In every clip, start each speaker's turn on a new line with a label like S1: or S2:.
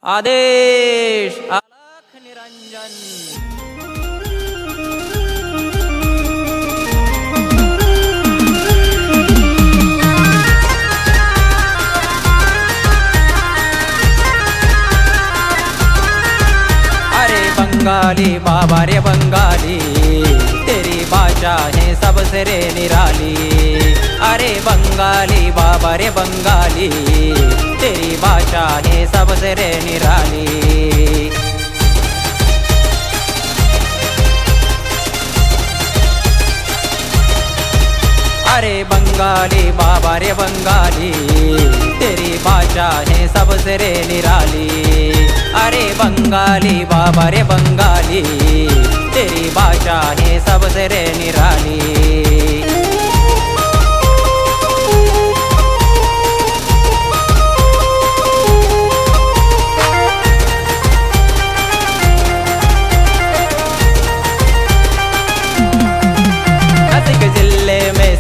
S1: आदेश अलख निरंजन। अरे बंगाली बाबा रे बंगाली, तेरी भाषा है सबसे रे निराली। अरे बंगाली बाबा रे बंगाली, तेरी भाषा है सबसे रे निराली। अरे बंगाली बाबा रे बंगाली, तेरी भाषा है सबसे रे निराली। अरे बंगाली बाबा रे बंगाली, तेरी भाषा है सबसे रे निराली।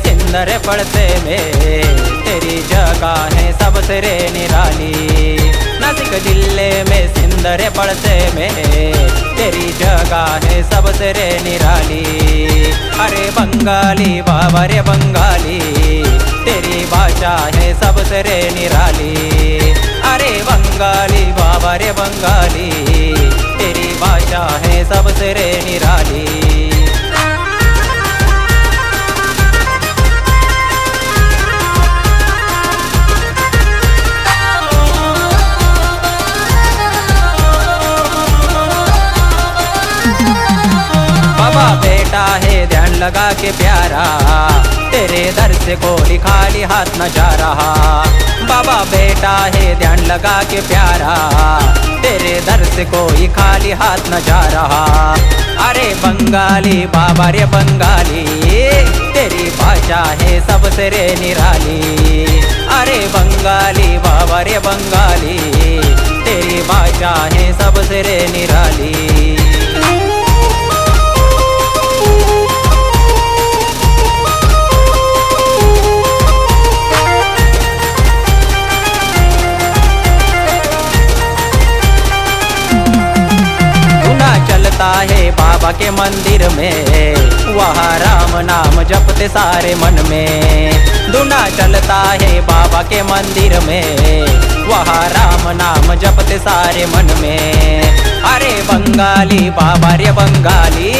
S1: सिंदर पड़ते में तेरी जगह है सबसे रे निराली। नासिक जिले में सिंदर पड़ते में तेरी जगह है सबसे रे निराली। अरे बंगाली बाबा रे बंगाली, तेरी भाषा है सबसे रे निराली। अरे बंगाली बाबा रे बंगाली, तेरी भाषा है सबसे रे निराली। बाबा बेटा है ध्यान लगा के प्यारा, तेरे दर से कोई खाली हाथ न जा रहा। बाबा बेटा है ध्यान लगा के प्यारा, तेरे दर से कोई खाली हाथ न जा रहा। अरे बंगाली बाबा रे बंगाली, तेरी भाषा है सबसे रे निराली। अरे बंगाली बाबा रे बंगाली, तेरी भाषा है सबसे रे निराली। है बाबा के मंदिर में, वहाँ राम नाम जपते सारे मन में। दुना चलता है बाबा के मंदिर में, वहाँ राम नाम जपते सारे मन में। अरे बंगाली बाबा रे बंगाली,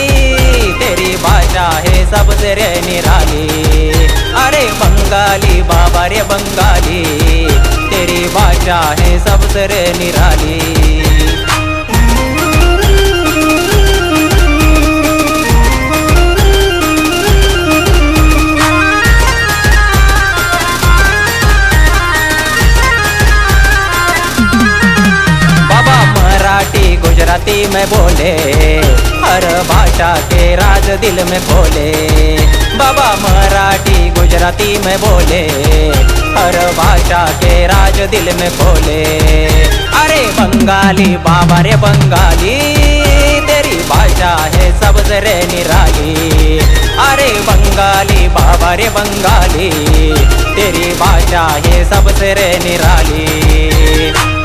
S1: तेरी भाषा है सबसे रे निराली। अरे बंगाली बाबा रे बंगाली, तेरी भाषा है सबसे रे निराली। गुजराती में बोले, हर भाषा के राज दिल में खोले। बाबा मराठी गुजराती में बोले, हर भाषा के राज दिल में खोले। अरे बंगाली बाबा रे बंगाली, तेरी भाषा है सबसे रे निराली। अरे बंगाली बाबा रे बंगाली, तेरी भाषा है सबसे रे निराली।